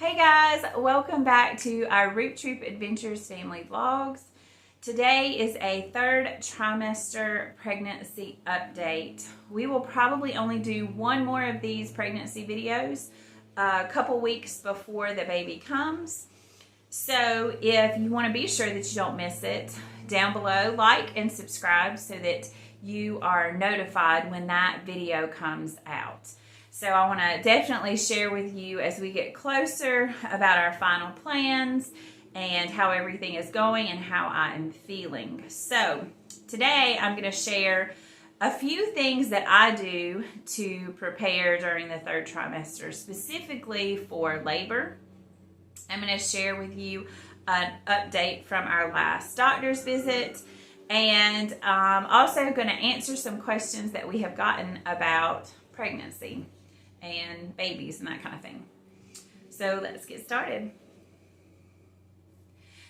Hey guys, welcome back to our Roop Troop Adventures family vlogs. Today is a third trimester pregnancy update. We will probably only do one more of these pregnancy videos a couple weeks before the baby comes. So if you want to be sure that you don't miss it, down below like and subscribe so that you are notified when that video comes out. So I want to definitely share with you as we get closer about our final plans and how everything is going and how I am feeling. So today I'm going to share a few things that I do to prepare during the third trimester, specifically for labor. I'm going to share with you an update from our last doctor's visit, and I'm also going to answer some questions that we have gotten about pregnancy and babies and that kind of thing. So let's get started.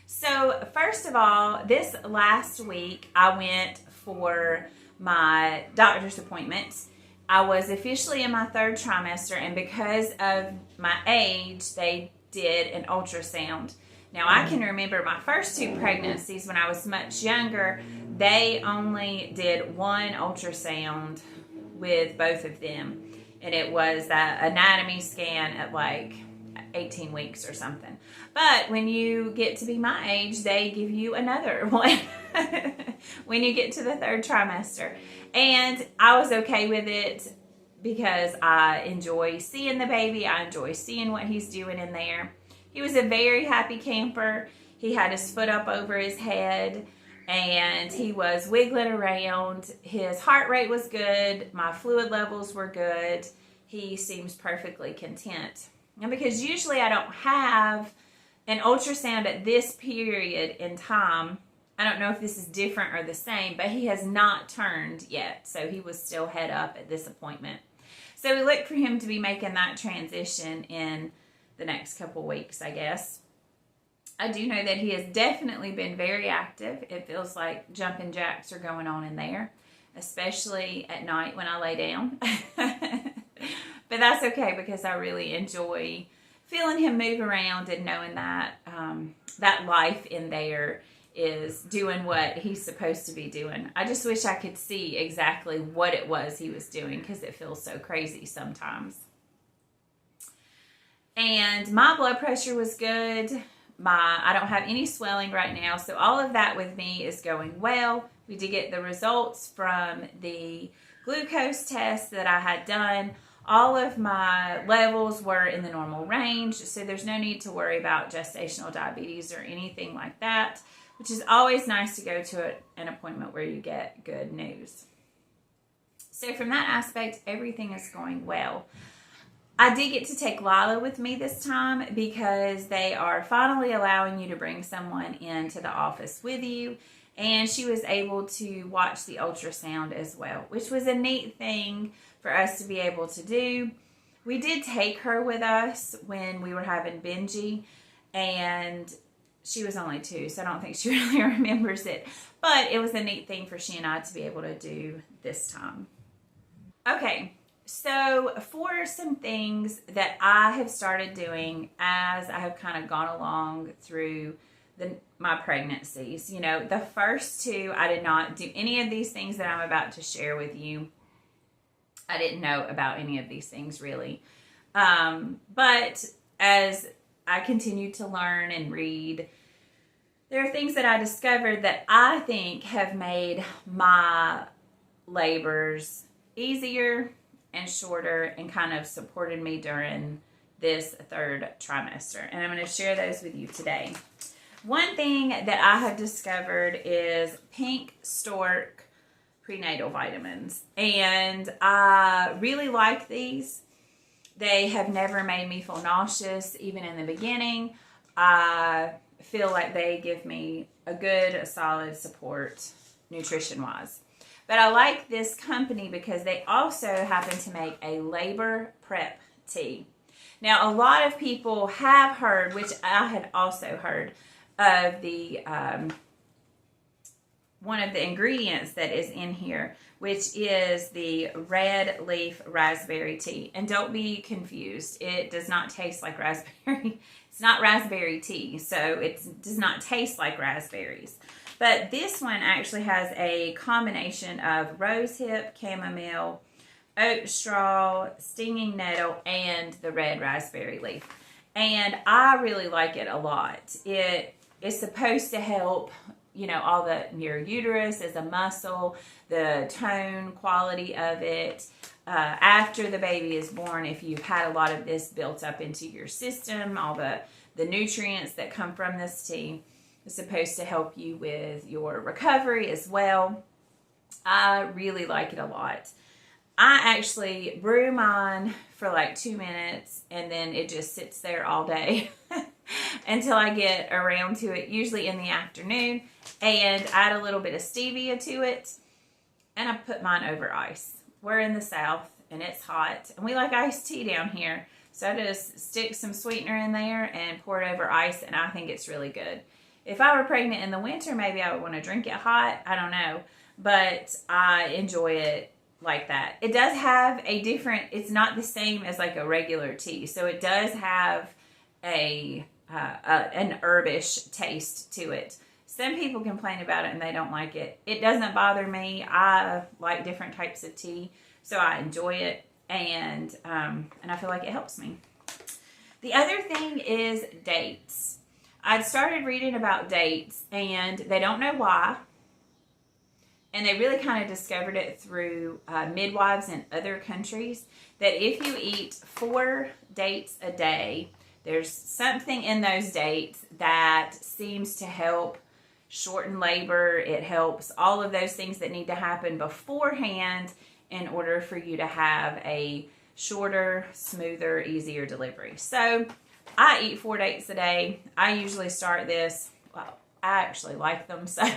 So first of all, this last week I went for my doctor's appointment. I was officially in my third trimester, and because of my age, they did an ultrasound. Now I can remember my first two pregnancies when I was much younger, they only did one ultrasound with both of them. And it was that anatomy scan at like 18 weeks or something. But when you get to be my age, they give you another one when you get to the third trimester. And I was okay with it because I enjoy seeing the baby. I enjoy seeing what he's doing in there. He was a very happy camper. He had his foot up over his head, and he was wiggling around. His heart rate was good. My fluid levels were good. He seems perfectly content. And because usually I don't have an ultrasound at this period in time, I don't know if this is different or the same, but he has not turned yet. So he was still head up at this appointment. So we look for him to be making that transition in the next couple weeks, I guess. I do know that he has definitely been very active. It feels like jumping jacks are going on in there, especially at night when I lay down. But that's okay because I really enjoy feeling him move around and knowing that that life in there is doing what he's supposed to be doing. I just wish I could see exactly what it was he was doing because it feels so crazy sometimes. And my blood pressure was good. I don't have any swelling right now, so all of that with me is going well. We did get the results from the glucose test that I had done. All of my levels were in the normal range, so there's no need to worry about gestational diabetes or anything like that, which is always nice to go to an appointment where you get good news. So from that aspect, everything is going well. I did get to take Lila with me this time because they are finally allowing you to bring someone into the office with you. And she was able to watch the ultrasound as well, which was a neat thing for us to be able to do. We did take her with us when we were having Benji, and she was only 2, so I don't think she really remembers it. But it was a neat thing for she and I to be able to do this time. Okay. So for some things that I have started doing as I have kind of gone along through my pregnancies, you know, the first 2, I did not do any of these things that I'm about to share with you. I didn't know about any of these things really. But as I continued to learn and read, there are things that I discovered that I think have made my labors easier and shorter and kind of supported me during this third trimester. And I'm going to share those with you today. One thing that I have discovered is pink stork prenatal vitamins. And I really like these. They have never made me feel nauseous, even in the beginning. I feel like they give me a good, solid support nutrition-wise. But I like this company because they also happen to make a labor prep tea. Now, a lot of people have heard, which I had also heard, of the one of the ingredients that is in here, which is the red leaf raspberry tea. And don't be confused. It does not taste like raspberry. It's not raspberry tea, so it does not taste like raspberries. But this one actually has a combination of rosehip, chamomile, oat straw, stinging nettle, and the red raspberry leaf. And I really like it a lot. It is supposed to help, you know, all the, your uterus as a muscle, the tone quality of it. After the baby is born, if you've had a lot of this built up into your system, all the nutrients that come from this tea is supposed to help you with your recovery as well. I really like it a lot. I actually brew mine for like 2 minutes and then it just sits there all day until I get around to it, usually in the afternoon, and add a little bit of stevia to it, and I put mine over ice. We're in the South and it's hot and we like iced tea down here, so I just stick some sweetener in there and pour it over ice, and I think it's really good. If I were pregnant in the winter, maybe I would want to drink it hot. I don't know, but I enjoy it like that. It does have a different, it's not the same as like a regular tea. So it does have an herbish taste to it. Some people complain about it and they don't like it. It doesn't bother me. I like different types of tea, so I enjoy it, and I feel like it helps me. The other thing is dates. I'd started reading about dates and they don't know why. And they really kind of discovered it through midwives in other countries, that if you eat 4 dates a day, there's something in those dates that seems to help shorten labor. It helps all of those things that need to happen beforehand in order for you to have a shorter, smoother, easier delivery. So I eat 4 dates a day. I usually start this, well, I actually like them, so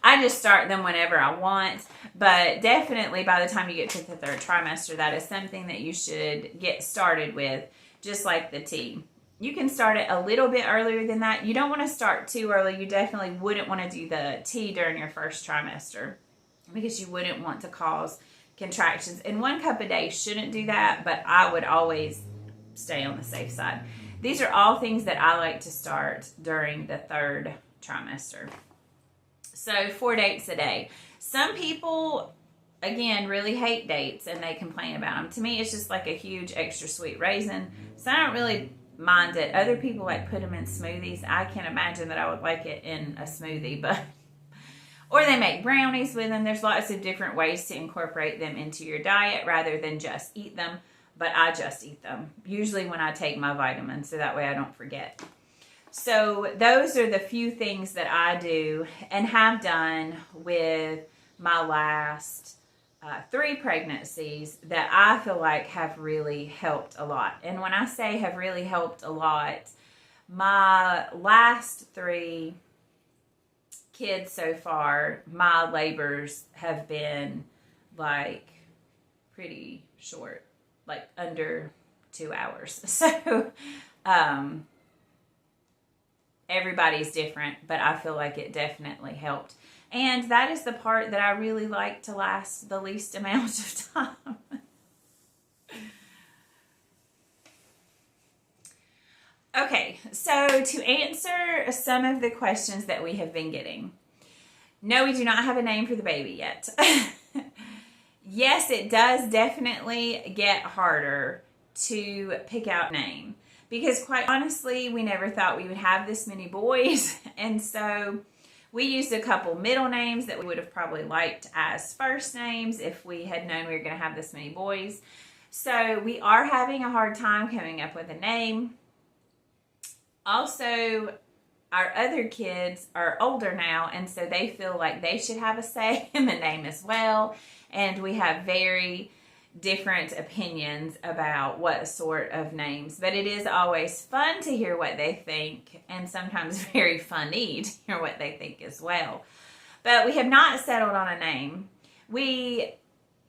I just start them whenever I want, but definitely by the time you get to the 3rd trimester, that is something that you should get started with, just like the tea. You can start it a little bit earlier than that. You don't want to start too early. You definitely wouldn't want to do the tea during your 1st trimester because you wouldn't want to cause contractions. And 1 cup a day shouldn't do that, but I would always stay on the safe side. These are all things that I like to start during the 3rd trimester. So 4 dates a day. Some people, again, really hate dates and they complain about them. To me, it's just like a huge extra sweet raisin. So I don't really mind it. Other people like put them in smoothies. I can't imagine that I would like it in a smoothie, but or they make brownies with them. There's lots of different ways to incorporate them into your diet rather than just eat them. But I just eat them, usually when I take my vitamins, so that way I don't forget. So those are the few things that I do and have done with my last 3 pregnancies that I feel like have really helped a lot. And when I say have really helped a lot, my last 3 kids so far, my labors have been like pretty short, like under 2 hours. So, everybody's different, but I feel like it definitely helped. And that is the part that I really like to last the least amount of time. Okay, so to answer some of the questions that we have been getting. No, we do not have a name for the baby yet. Yes, it does definitely get harder to pick out a name. Because quite honestly, we never thought we would have this many boys. And so we used a couple middle names that we would have probably liked as first names if we had known we were going to have this many boys. So we are having a hard time coming up with a name. Also, our other kids are older now, and so they feel like they should have a say in the name as well. And we have very different opinions about what sort of names, but it is always fun to hear what they think, and sometimes very funny to hear what they think as well. But we have not settled on a name. We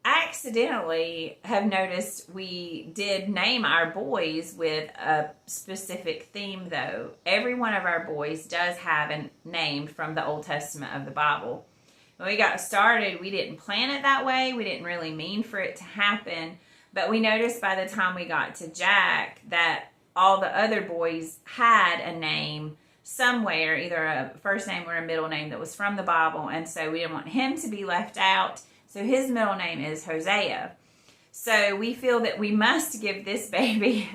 accidentally have noticed we did name our boys with a specific theme, though. Every one of our boys does have a name from the Old Testament of the Bible. When we got started, we didn't plan it that way. We didn't really mean for it to happen. But we noticed by the time we got to Jack that all the other boys had a name somewhere, either a first name or a middle name that was from the Bible. And so we didn't want him to be left out. So his middle name is Hosea. So we feel that we must give this baby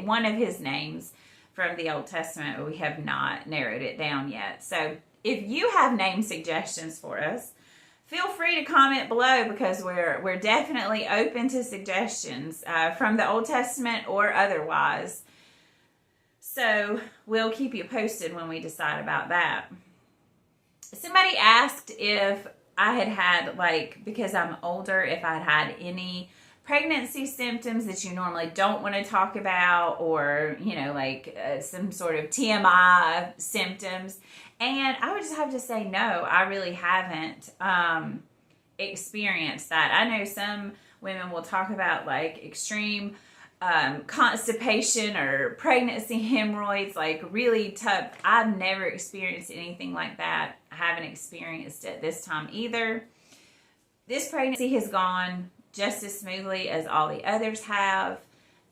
one of his names from the Old Testament, but we have not narrowed it down yet. So if you have name suggestions for us, feel free to comment below, because we're definitely open to suggestions from the Old Testament or otherwise. So we'll keep you posted when we decide about that. Somebody asked if I had, like, because I'm older, if I'd had any pregnancy symptoms that you normally don't want to talk about, or, you know, like some sort of TMI symptoms. And I would just have to say, no, I really haven't experienced that. I know some women will talk about, like, extreme constipation or pregnancy hemorrhoids, like really tough. I've never experienced anything like that. I haven't experienced it this time either. This pregnancy has gone just as smoothly as all the others have.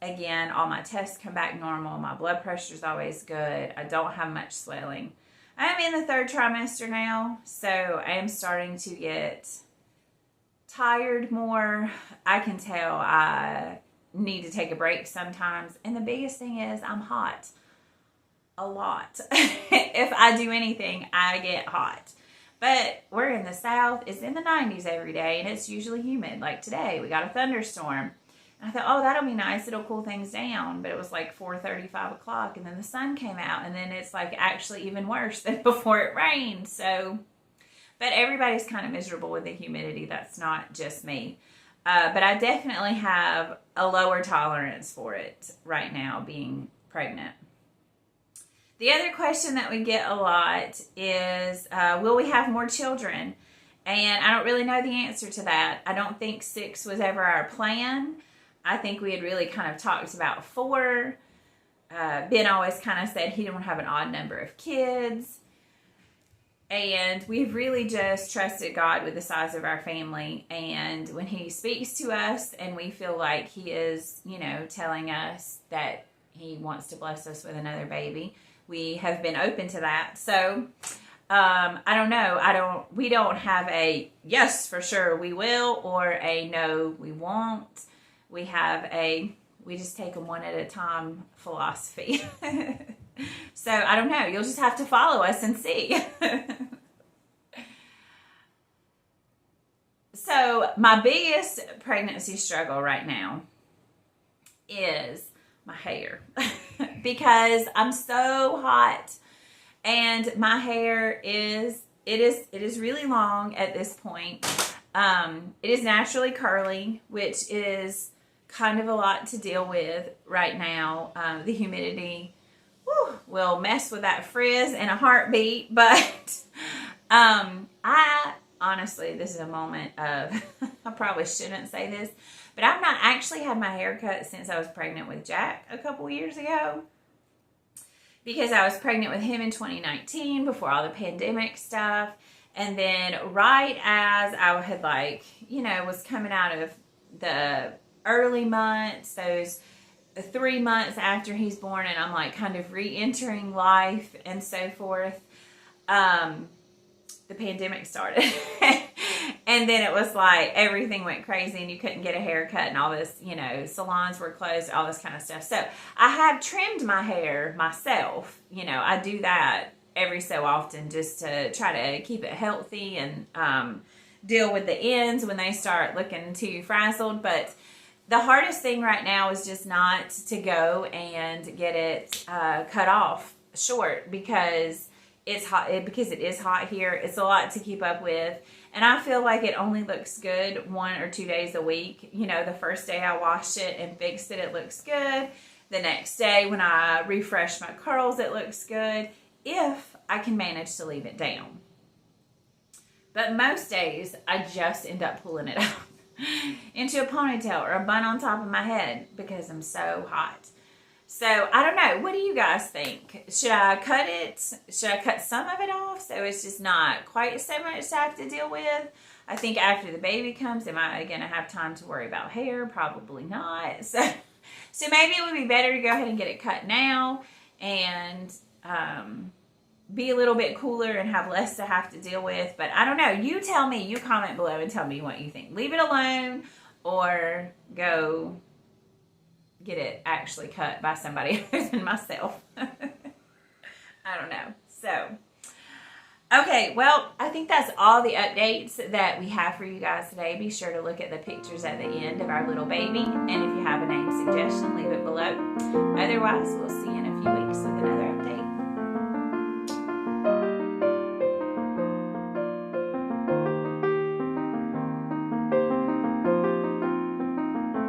Again, all my tests come back normal. My blood pressure is always good. I don't have much swelling. I'm in the 3rd trimester now, so I am starting to get tired more. I can tell I need to take a break sometimes. And the biggest thing is I'm hot a lot. If I do anything, I get hot. But we're in the South. It's in the 90s every day, and it's usually humid. Like today, we got a thunderstorm. And I thought, oh, that'll be nice. It'll cool things down. But it was like 4:30, 5 o'clock, and then the sun came out, and then it's like actually even worse than before it rained. So, but everybody's kind of miserable with the humidity. That's not just me. But I definitely have a lower tolerance for it right now, being pregnant. The other question that we get a lot is, will we have more children? And I don't really know the answer to that. I don't think 6 was ever our plan. I think we had really kind of talked about 4. Ben always kind of said he didn't have an odd number of kids. And we've really just trusted God with the size of our family. And when he speaks to us and we feel like he is, you know, telling us that he wants to bless us with another baby, we have been open to that. So, I don't know. We don't have a yes, for sure we will, or a no, we won't. We have we just take them one at a time philosophy. So, I don't know. You'll just have to follow us and see. So, my biggest pregnancy struggle right now is my hair. Because I'm so hot. And my hair is really long at this point. It is naturally curly, which is kind of a lot to deal with right now. The humidity will mess with that frizz in a heartbeat. But I honestly, this is a moment of, I probably shouldn't say this, but I've not actually had my hair cut since I was pregnant with Jack a couple years ago. Because I was pregnant with him in 2019 before all the pandemic stuff. And then right as I had, like, you know, was coming out of the early months, those 3 months after he's born, and I'm like kind of re-entering life and so forth, the pandemic started. And then it was like everything went crazy and you couldn't get a haircut and all this, you know, salons were closed, all this kind of stuff. So I have trimmed my hair myself. You know, I do that every so often just to try to keep it healthy and deal with the ends when they start looking too frazzled. But the hardest thing right now is just not to go and get it cut off short, because it's hot, because it is hot here. It's a lot to keep up with. And I feel like it only looks good 1 or 2 days a week. You know, the first day I washed it and fixed it, it looks good. The next day when I refresh my curls, it looks good, if I can manage to leave it down. But most days, I just end up pulling it out. into a ponytail or a bun on top of my head because I'm so hot. So I don't know. What do you guys think? Should I cut it? Should I cut some of it off so it's just not quite so much to have to deal with? I think after the baby comes, am I going to have time to worry about hair? Probably not. So maybe it would be better to go ahead and get it cut now and be a little bit cooler and have less to have to deal with. But I don't know. You tell me. You comment below and tell me what you think. Leave it alone or go get it actually cut by somebody other than myself. I don't know. So, okay, well, I think that's all the updates that we have for you guys today. Be sure to look at the pictures at the end of our little baby. And if you have a name suggestion, leave it below. Otherwise, we'll see you